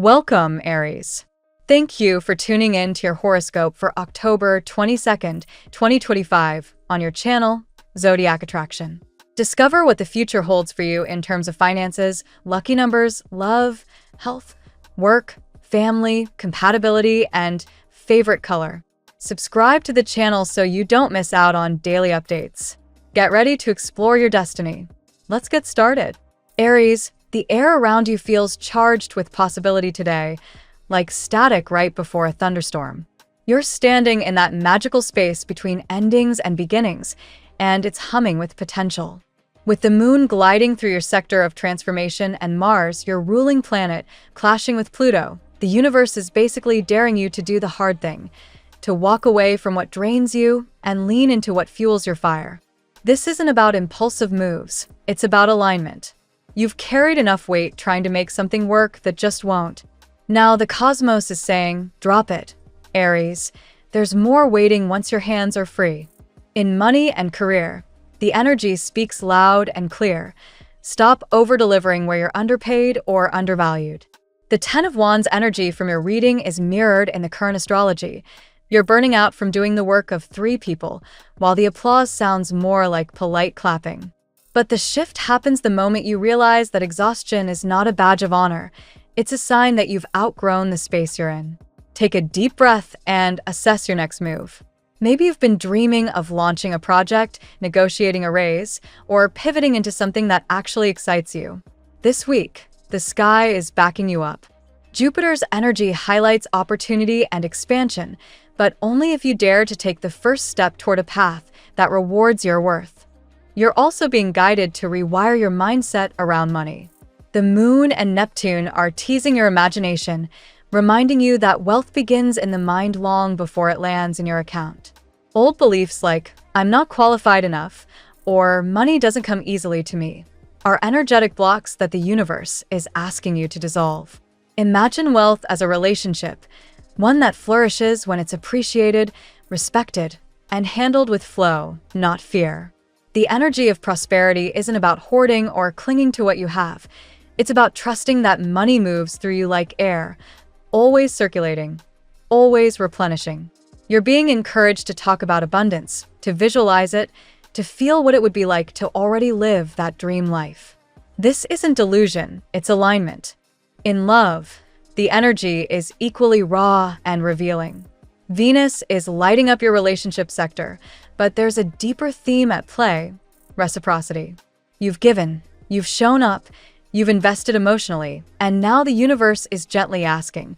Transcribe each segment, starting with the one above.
Welcome, Aries. Thank you for tuning in to your horoscope for October 22nd, 2025 on your channel, Zodiac Attraction. Discover what the future holds for you in terms of finances, lucky numbers, love, health, work, family, compatibility, and favorite color. Subscribe to the channel so you don't miss out on daily updates. Get ready to explore your destiny. Let's get started. Aries, the air around you feels charged with possibility today, like static right before a thunderstorm. You're standing in that magical space between endings and beginnings, and it's humming with potential. With the moon gliding through your sector of transformation and Mars, your ruling planet, clashing with Pluto, the universe is basically daring you to do the hard thing, to walk away from what drains you and lean into what fuels your fire. This isn't about impulsive moves, it's about alignment. You've carried enough weight trying to make something work that just won't. Now the cosmos is saying, drop it, Aries. There's more waiting once your hands are free. In money and career, the energy speaks loud and clear. Stop over-delivering where you're underpaid or undervalued. The 10 of Wands energy from your reading is mirrored in the current astrology. You're burning out from doing the work of 3 people, while the applause sounds more like polite clapping. But the shift happens the moment you realize that exhaustion is not a badge of honor. It's a sign that you've outgrown the space you're in. Take a deep breath and assess your next move. Maybe you've been dreaming of launching a project, negotiating a raise, or pivoting into something that actually excites you. This week, the sky is backing you up. Jupiter's energy highlights opportunity and expansion, but only if you dare to take the first step toward a path that rewards your worth. You're also being guided to rewire your mindset around money. The Moon and Neptune are teasing your imagination, reminding you that wealth begins in the mind long before it lands in your account. Old beliefs like, I'm not qualified enough, or money doesn't come easily to me, are energetic blocks that the universe is asking you to dissolve. Imagine wealth as a relationship, one that flourishes when it's appreciated, respected, and handled with flow, not fear. The energy of prosperity isn't about hoarding or clinging to what you have. It's about trusting that money moves through you like air, always circulating, always replenishing. You're being encouraged to talk about abundance, to visualize it, to feel what it would be like to already live that dream life. This isn't delusion, it's alignment. In love, the energy is equally raw and revealing. Venus is lighting up your relationship sector, but there's a deeper theme at play: reciprocity. You've given, you've shown up, you've invested emotionally, and now the universe is gently asking,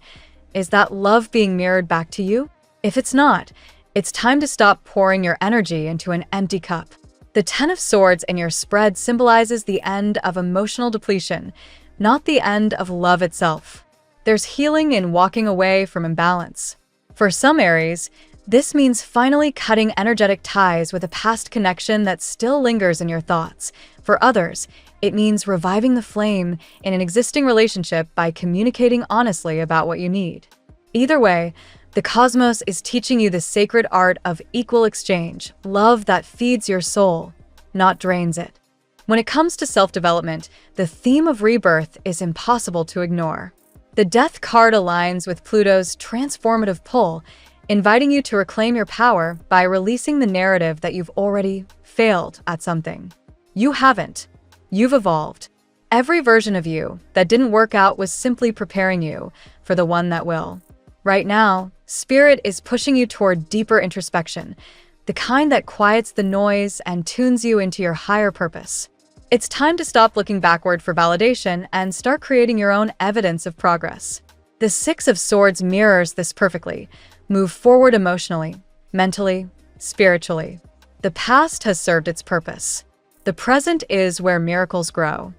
is that love being mirrored back to you? If it's not, it's time to stop pouring your energy into an empty cup. The 10 of Swords in your spread symbolizes the end of emotional depletion, not the end of love itself. There's healing in walking away from imbalance. For some Aries, this means finally cutting energetic ties with a past connection that still lingers in your thoughts. For others, it means reviving the flame in an existing relationship by communicating honestly about what you need. Either way, the cosmos is teaching you the sacred art of equal exchange, love that feeds your soul, not drains it. When it comes to self-development, the theme of rebirth is impossible to ignore. The Death card aligns with Pluto's transformative pull, inviting you to reclaim your power by releasing the narrative that you've already failed at something. You haven't. You've evolved. Every version of you that didn't work out was simply preparing you for the one that will. Right now, Spirit is pushing you toward deeper introspection, the kind that quiets the noise and tunes you into your higher purpose. It's time to stop looking backward for validation and start creating your own evidence of progress. The 6 of Swords mirrors this perfectly. Move forward emotionally, mentally, spiritually. The past has served its purpose. The present is where miracles grow.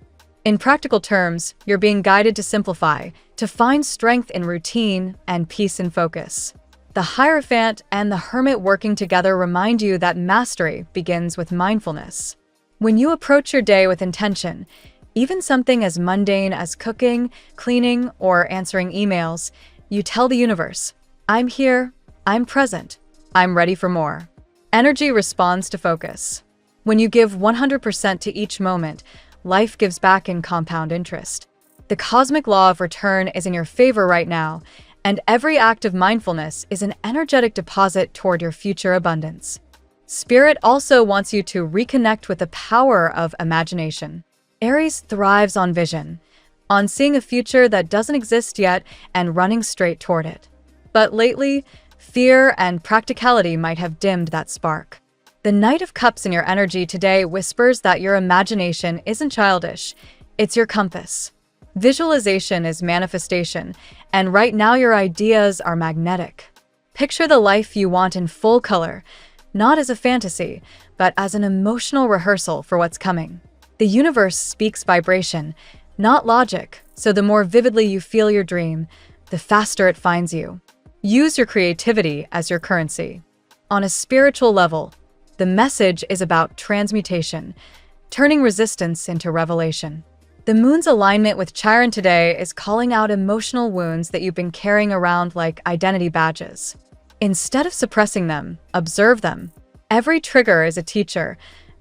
In practical terms, you're being guided to simplify, to find strength in routine and peace in focus. The Hierophant and the Hermit working together remind you that mastery begins with mindfulness. When you approach your day with intention, even something as mundane as cooking, cleaning, or answering emails, you tell the universe, I'm here, I'm present, I'm ready for more. Energy responds to focus. When you give 100% to each moment, life gives back in compound interest. The cosmic law of return is in your favor right now, and every act of mindfulness is an energetic deposit toward your future abundance. Spirit also wants you to reconnect with the power of imagination. Aries thrives on vision, on seeing a future that doesn't exist yet and running straight toward it. But lately, fear and practicality might have dimmed that spark. The Knight of Cups in your energy today whispers that your imagination isn't childish, it's your compass. Visualization is manifestation, and right now your ideas are magnetic. Picture the life you want in full color, not as a fantasy, but as an emotional rehearsal for what's coming. The universe speaks vibration, not logic, so the more vividly you feel your dream, the faster it finds you. Use your creativity as your currency. On a spiritual level, the message is about transmutation, turning resistance into revelation. The moon's alignment with Chiron today is calling out emotional wounds that you've been carrying around like identity badges. Instead of suppressing them, observe them. Every trigger is a teacher,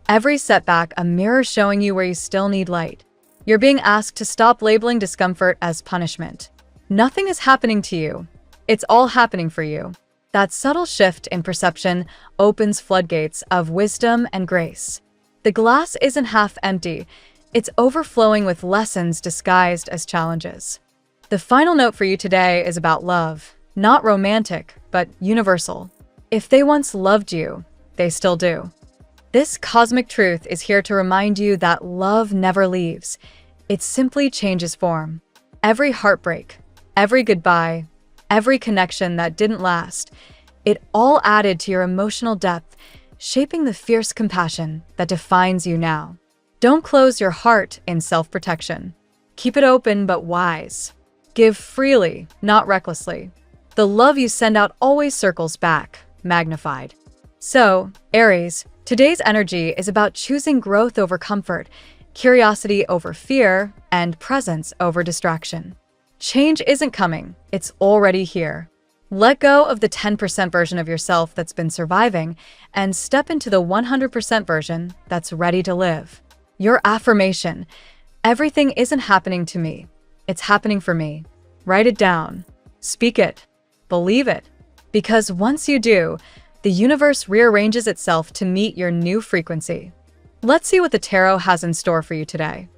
every setback a mirror showing you where you still need light. You're being asked to stop labeling discomfort as punishment. Nothing is happening to you. It's all happening for you. That subtle shift in perception opens floodgates of wisdom and grace. The glass isn't half empty. It's overflowing with lessons disguised as challenges. The final note for you today is about love, not romantic, but universal. If they once loved you, they still do. This cosmic truth is here to remind you that love never leaves. It simply changes form. Every heartbreak, every goodbye, every connection that didn't last, it all added to your emotional depth, shaping the fierce compassion that defines you now. Don't close your heart in self-protection. Keep it open but wise. Give freely, not recklessly. The love you send out always circles back, magnified. So, Aries, today's energy is about choosing growth over comfort, curiosity over fear, and presence over distraction. Change isn't coming, it's already here. Let go of the 10% version of yourself that's been surviving and step into the 100% version that's ready to live. Your affirmation: everything isn't happening to me, it's happening for me. Write it down. Speak it. Believe it. Because once you do, the universe rearranges itself to meet your new frequency. Let's see what the tarot has in store for you today.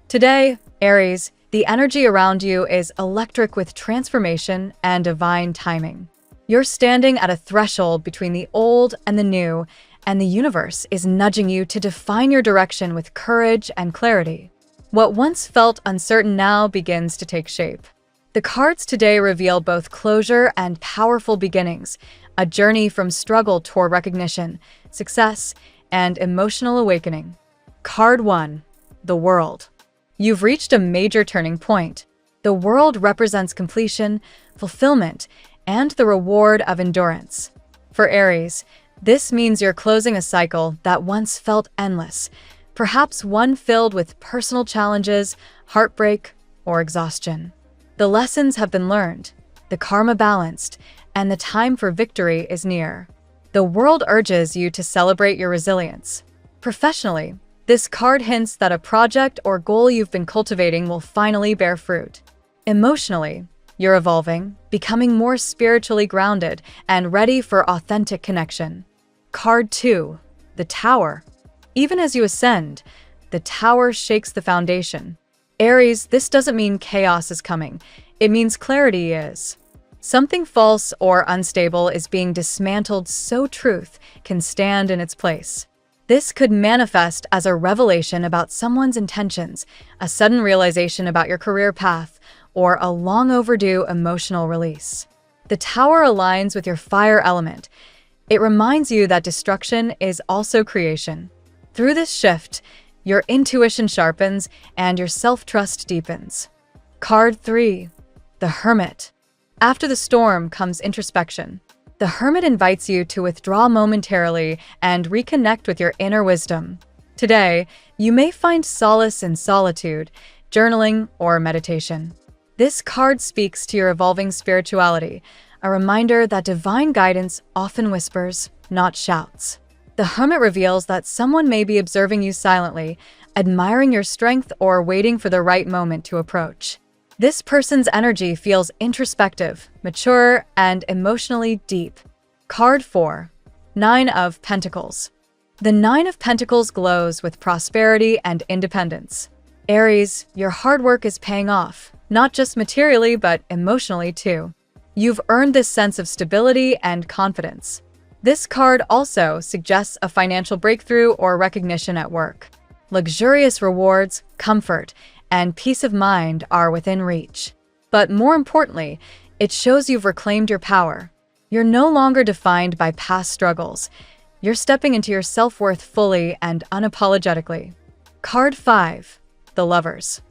Today, Aries, the energy around you is electric with transformation and divine timing. You're standing at a threshold between the old and the new, and the universe is nudging you to define your direction with courage and clarity. What once felt uncertain now begins to take shape. The cards today reveal both closure and powerful beginnings, a journey from struggle toward recognition, success, and emotional awakening. Card 1. The World. You've reached a major turning point. The world represents completion, fulfillment, and the reward of endurance. For Aries, this means you're closing a cycle that once felt endless, perhaps one filled with personal challenges, heartbreak, or exhaustion. The lessons have been learned, the karma balanced, and the time for victory is near. The world urges you to celebrate your resilience. Professionally, this card hints that a project or goal you've been cultivating will finally bear fruit. Emotionally, you're evolving, becoming more spiritually grounded and ready for authentic connection. Card 2. The Tower. Even as you ascend, the tower shakes the foundation. Aries, this doesn't mean chaos is coming. It means clarity is. Something false or unstable is being dismantled so truth can stand in its place. This could manifest as a revelation about someone's intentions, a sudden realization about your career path, or a long overdue emotional release. The tower aligns with your fire element. It reminds you that destruction is also creation. Through this shift, your intuition sharpens and your self-trust deepens. Card 3. The Hermit. After the storm comes introspection. The Hermit invites you to withdraw momentarily and reconnect with your inner wisdom. Today, you may find solace in solitude, journaling, or meditation. This card speaks to your evolving spirituality, a reminder that divine guidance often whispers, not shouts. The Hermit reveals that someone may be observing you silently, admiring your strength, or waiting for the right moment to approach. This person's energy feels introspective, mature, and emotionally deep. Card 4. Nine of Pentacles. The Nine of Pentacles glows with prosperity and independence. Aries, your hard work is paying off, not just materially but emotionally too. You've earned this sense of stability and confidence. This card also suggests a financial breakthrough or recognition at work. Luxurious rewards, comfort, and peace of mind are within reach. But more importantly, it shows you've reclaimed your power. You're no longer defined by past struggles. You're stepping into your self-worth fully and unapologetically. Card 5. The Lovers.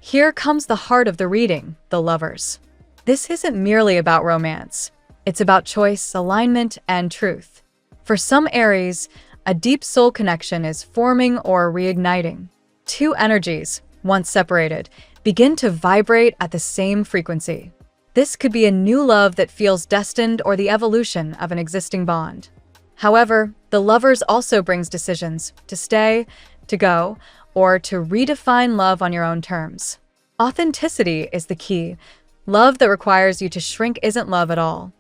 Here comes the heart of the reading, the Lovers. This isn't merely about romance. It's about choice, alignment, and truth. For some Aries, a deep soul connection is forming or reigniting. Two energies, once separated, begin to vibrate at the same frequency. This could be a new love that feels destined or the evolution of an existing bond. However, the Lovers also brings decisions to stay, to go, or to redefine love on your own terms. Authenticity is the key. Love that requires you to shrink isn't love at all.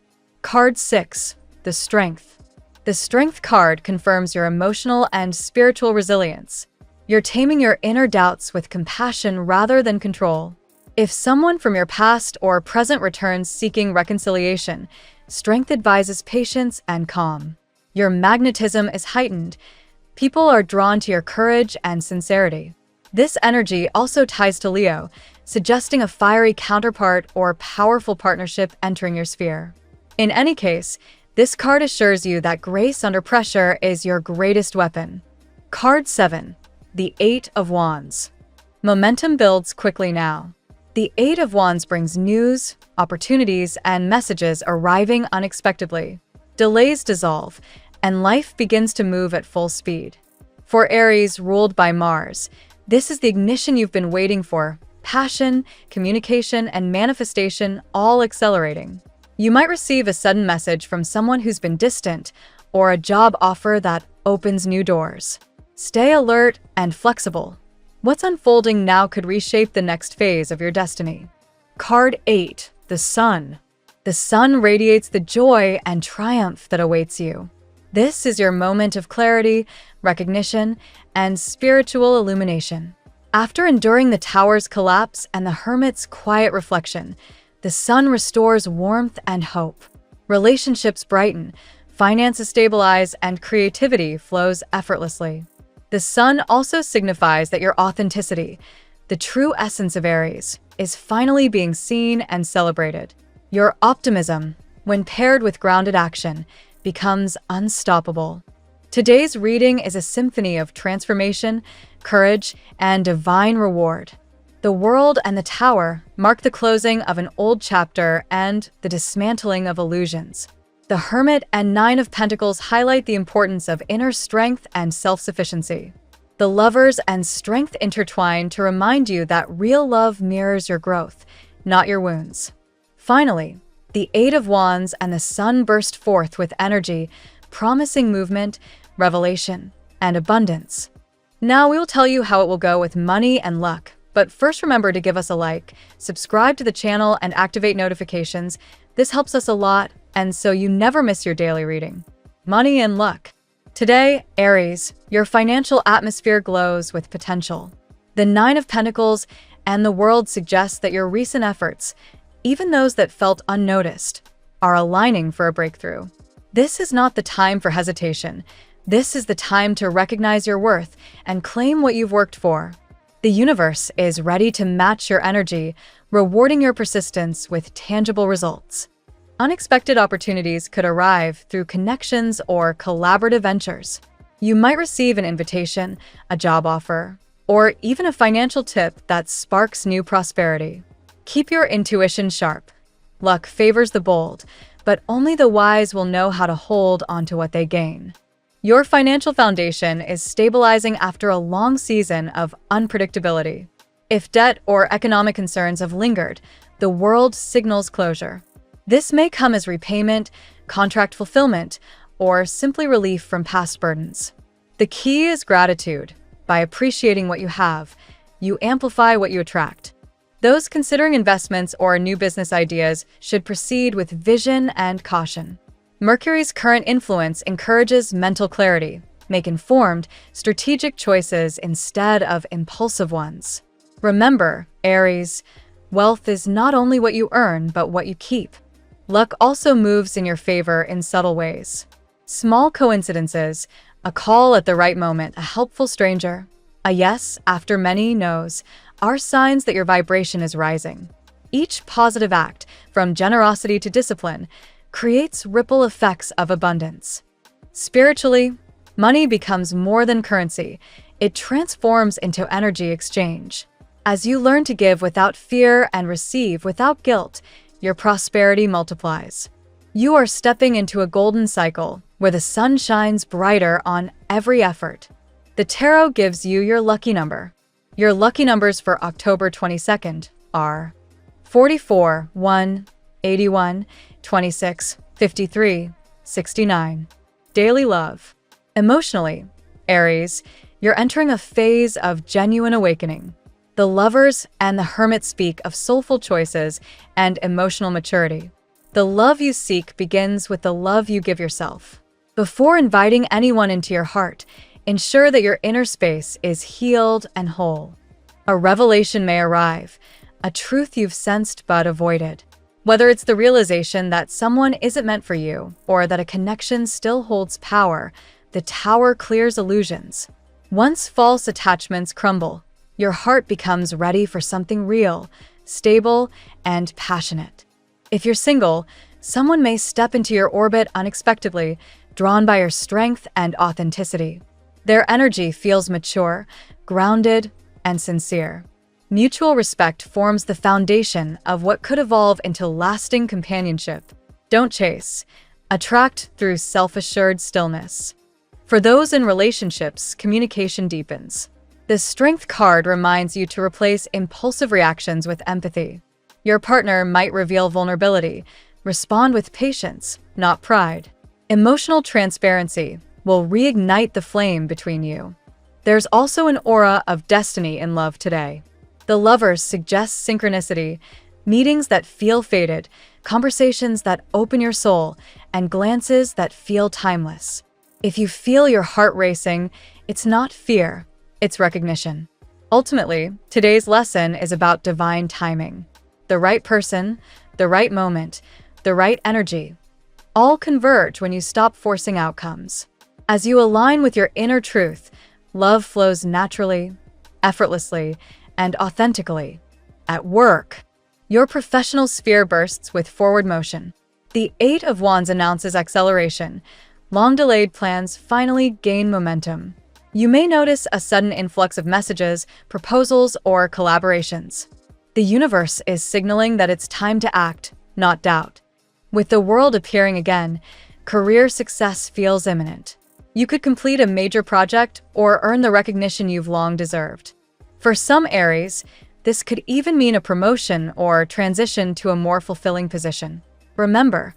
Card 6. The Strength. The Strength card confirms your emotional and spiritual resilience. You're taming your inner doubts with compassion rather than control. If someone from your past or present returns seeking reconciliation, Strength advises patience and calm. Your magnetism is heightened. People are drawn to your courage and sincerity. This energy also ties to Leo, suggesting a fiery counterpart or powerful partnership entering your sphere. In any case, this card assures you that grace under pressure is your greatest weapon. Card 7. The Eight of Wands. Momentum builds quickly now. The Eight of Wands brings news, opportunities, and messages arriving unexpectedly. Delays dissolve, and life begins to move at full speed. For Aries, ruled by Mars, this is the ignition you've been waiting for. Passion, communication, and manifestation all accelerating. You might receive a sudden message from someone who's been distant, or a job offer that opens new doors. Stay alert and flexible. What's unfolding now could reshape the next phase of your destiny. Card 8. The Sun. The sun radiates the joy and triumph that awaits you. This is your moment of clarity, recognition, and spiritual illumination. After enduring the tower's collapse and the hermit's quiet reflection, the sun restores warmth and hope. Relationships brighten, finances stabilize, and creativity flows effortlessly. The sun also signifies that your authenticity, the true essence of Aries, is finally being seen and celebrated. Your optimism, when paired with grounded action, becomes unstoppable. Today's reading is a symphony of transformation, courage, and divine reward. The World and the Tower mark the closing of an old chapter and the dismantling of illusions. The Hermit and Nine of Pentacles highlight the importance of inner strength and self-sufficiency. The Lovers and Strength intertwine to remind you that real love mirrors your growth, not your wounds. Finally, the Eight of Wands and the Sun burst forth with energy, promising movement, revelation, and abundance. Now we will tell you how it will go with money and luck, but first remember to give us a like, subscribe to the channel, and activate notifications. This helps us a lot, and so you never miss your daily reading. Money and luck. Today, Aries, your financial atmosphere glows with potential. The Nine of Pentacles and the World suggest that your recent efforts, even those that felt unnoticed, are aligning for a breakthrough. This is not the time for hesitation. This is the time to recognize your worth and claim what you've worked for. The universe is ready to match your energy, rewarding your persistence with tangible results. Unexpected opportunities could arrive through connections or collaborative ventures. You might receive an invitation, a job offer, or even a financial tip that sparks new prosperity. Keep your intuition sharp. Luck favors the bold, but only the wise will know how to hold onto what they gain. Your financial foundation is stabilizing after a long season of unpredictability. If debt or economic concerns have lingered, the World signals closure. This may come as repayment, contract fulfillment, or simply relief from past burdens. The key is gratitude. By appreciating what you have, you amplify what you attract. Those considering investments or new business ideas should proceed with vision and caution. Mercury's current influence encourages mental clarity. Make informed, strategic choices instead of impulsive ones. Remember, Aries, wealth is not only what you earn, but what you keep. Luck also moves in your favor in subtle ways. Small coincidences, a call at the right moment, a helpful stranger, a yes after many no's, are signs that your vibration is rising. Each positive act, from generosity to discipline, creates ripple effects of abundance. Spiritually, money becomes more than currency. It transforms into energy exchange. As you learn to give without fear and receive without guilt, your prosperity multiplies. You are stepping into a golden cycle where the sun shines brighter on every effort. The tarot gives you your lucky number. Your lucky numbers for October 22nd are 44, 1, 81, 26, 53, 69. Daily love. Emotionally, Aries, you're entering a phase of genuine awakening. The Lovers and the Hermit speak of soulful choices and emotional maturity. The love you seek begins with the love you give yourself. Before inviting anyone into your heart, ensure that your inner space is healed and whole. A revelation may arrive, a truth you've sensed but avoided. Whether it's the realization that someone isn't meant for you or that a connection still holds power, the tower clears illusions. Once false attachments crumble, your heart becomes ready for something real, stable, and passionate. If you're single, someone may step into your orbit unexpectedly, drawn by your strength and authenticity. Their energy feels mature, grounded, and sincere. Mutual respect forms the foundation of what could evolve into lasting companionship. Don't chase. Attract through self-assured stillness. For those in relationships, communication deepens. The Strength card reminds you to replace impulsive reactions with empathy. Your partner might reveal vulnerability. Respond with patience, not pride. Emotional transparency will reignite the flame between you. There's also an aura of destiny in love today. The Lovers suggest synchronicity, meetings that feel fated, conversations that open your soul, and glances that feel timeless. If you feel your heart racing, it's not fear, it's recognition. Ultimately, today's lesson is about divine timing. The right person, the right moment, the right energy. All converge when you stop forcing outcomes. As you align with your inner truth, love flows naturally, effortlessly, and authentically. At work, your professional sphere bursts with forward motion. The Eight of Wands announces acceleration. Long-delayed plans finally gain momentum. You may notice a sudden influx of messages, proposals, or collaborations. The universe is signaling that it's time to act, not doubt. With the world appearing again, career success feels imminent. You could complete a major project or earn the recognition you've long deserved. For some Aries, this could even mean a promotion or transition to a more fulfilling position. Remember,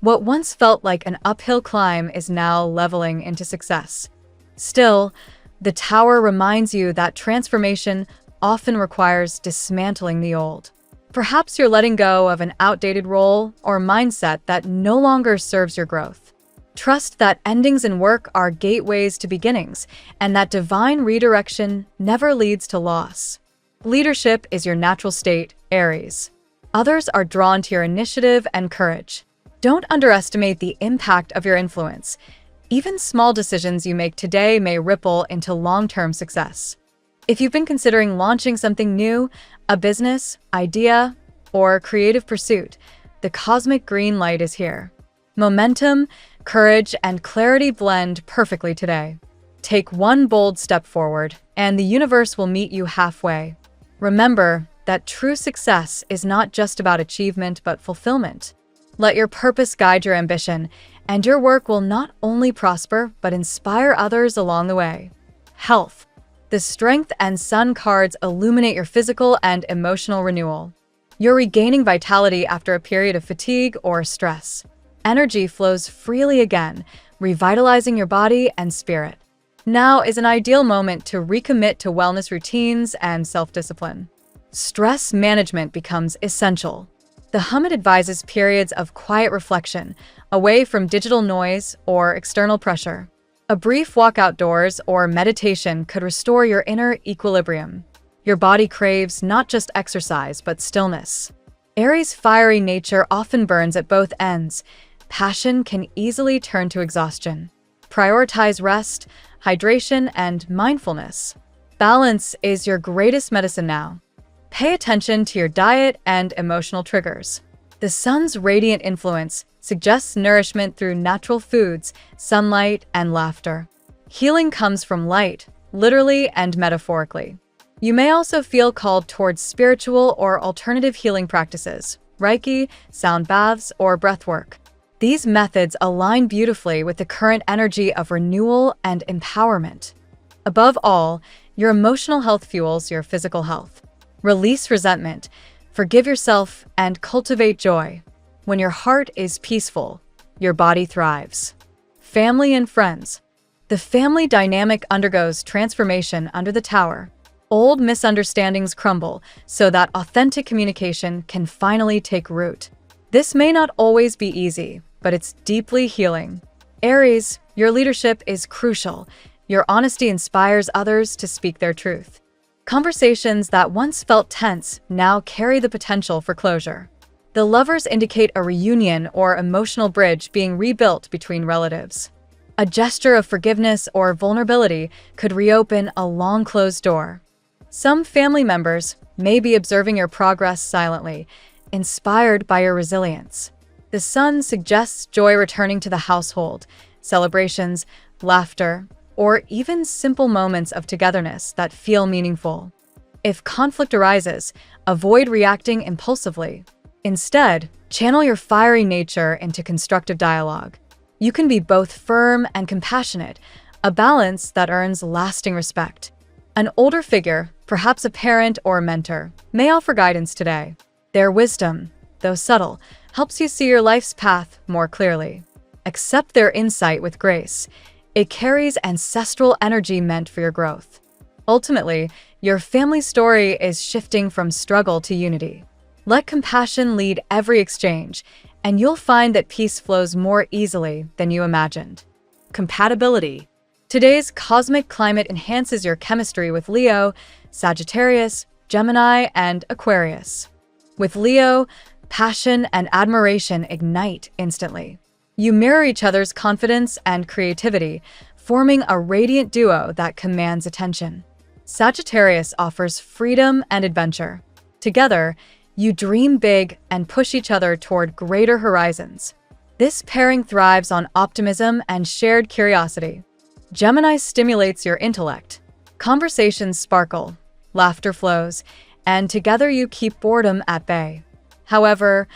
what once felt like an uphill climb is now leveling into success. Still, the tower reminds you that transformation often requires dismantling the old. Perhaps you're letting go of an outdated role or mindset that no longer serves your growth. Trust that endings in work are gateways to beginnings, and that divine redirection never leads to loss. Leadership is your natural state, Aries. Others are drawn to your initiative and courage. Don't underestimate the impact of your influence. Even small decisions you make today may ripple into long-term success. If you've been considering launching something new, a business, idea, or creative pursuit, the cosmic green light is here. Momentum, courage, and clarity blend perfectly today. Take one bold step forward, and the universe will meet you halfway. Remember that true success is not just about achievement but fulfillment. Let your purpose guide your ambition, and your work will not only prosper but inspire others along the way. Health. The Strength and Sun cards illuminate your physical and emotional renewal. You're regaining vitality after a period of fatigue or stress. Energy flows freely again, revitalizing your body and spirit. Now is an ideal moment to recommit to wellness routines and self-discipline. Stress management becomes essential. The Hermit advises periods of quiet reflection, away from digital noise or external pressure. A brief walk outdoors or meditation could restore your inner equilibrium. Your body craves not just exercise, but stillness. Aries' fiery nature often burns at both ends. Passion can easily turn to exhaustion. Prioritize rest, hydration, and mindfulness. Balance is your greatest medicine now. Pay attention to your diet and emotional triggers. The sun's radiant influence suggests nourishment through natural foods, sunlight, and laughter. Healing comes from light, literally and metaphorically. You may also feel called towards spiritual or alternative healing practices, Reiki, sound baths, or breathwork. These methods align beautifully with the current energy of renewal and empowerment. Above all, your emotional health fuels your physical health. Release resentment, forgive yourself, and cultivate joy. When your heart is peaceful, your body thrives. Family and friends. The family dynamic undergoes transformation under the tower. Old misunderstandings crumble so that authentic communication can finally take root. This may not always be easy, but it's deeply healing. Aries, your leadership is crucial. Your honesty inspires others to speak their truth. Conversations that once felt tense now carry the potential for closure. The lovers indicate a reunion or emotional bridge being rebuilt between relatives. A gesture of forgiveness or vulnerability could reopen a long-closed door. Some family members may be observing your progress silently, inspired by your resilience. The sun suggests joy returning to the household, celebrations, laughter, or even simple moments of togetherness that feel meaningful. If conflict arises, avoid reacting impulsively. Instead, channel your fiery nature into constructive dialogue. You can be both firm and compassionate, a balance that earns lasting respect. An older figure, perhaps a parent or a mentor, may offer guidance today. Their wisdom, though subtle, helps you see your life's path more clearly. Accept their insight with grace. It carries ancestral energy meant for your growth. Ultimately, your family story is shifting from struggle to unity. Let compassion lead every exchange, and you'll find that peace flows more easily than you imagined. Compatibility. Today's cosmic climate enhances your chemistry with Leo, Sagittarius, Gemini, and Aquarius. With Leo, passion and admiration ignite instantly. You mirror each other's confidence and creativity, forming a radiant duo that commands attention. Sagittarius offers freedom and adventure. Together, you dream big and push each other toward greater horizons. This pairing thrives on optimism and shared curiosity. Gemini stimulates your intellect. Conversations sparkle, laughter flows, and together you keep boredom at bay. However,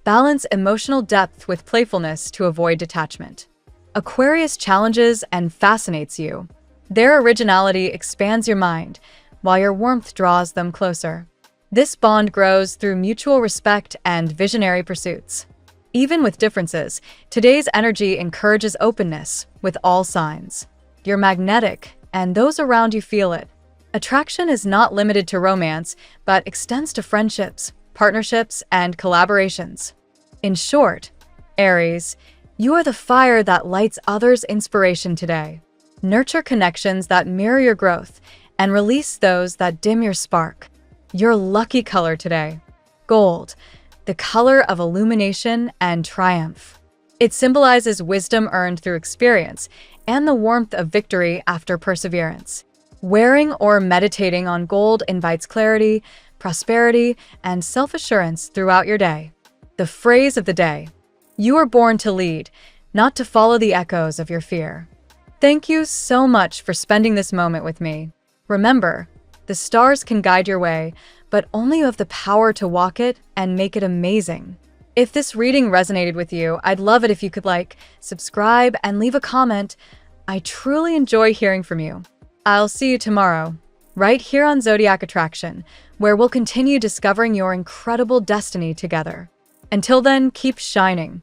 balance emotional depth with playfulness to avoid detachment. Aquarius challenges and fascinates you. Their originality expands your mind, while your warmth draws them closer. This bond grows through mutual respect and visionary pursuits. Even with differences, today's energy encourages openness with all signs. You're magnetic, and those around you feel it. Attraction is not limited to romance, but extends to friendships, partnerships, and collaborations. In short, Aries, you are the fire that lights others' inspiration today. Nurture connections that mirror your growth and release those that dim your spark. Your lucky color today: gold, the color of illumination and triumph. It symbolizes wisdom earned through experience and the warmth of victory after perseverance. Wearing or meditating on gold invites clarity, prosperity, and self-assurance throughout your day. The phrase of the day: you are born to lead, not to follow the echoes of your fear. Thank you so much for spending this moment with me. Remember, the stars can guide your way, but only you have the power to walk it and make it amazing. If this reading resonated with you, I'd love it if you could like, subscribe, and leave a comment. I truly enjoy hearing from you. I'll see you tomorrow, right here on Zodiac Attraction, where we'll continue discovering your incredible destiny together. Until then, keep shining.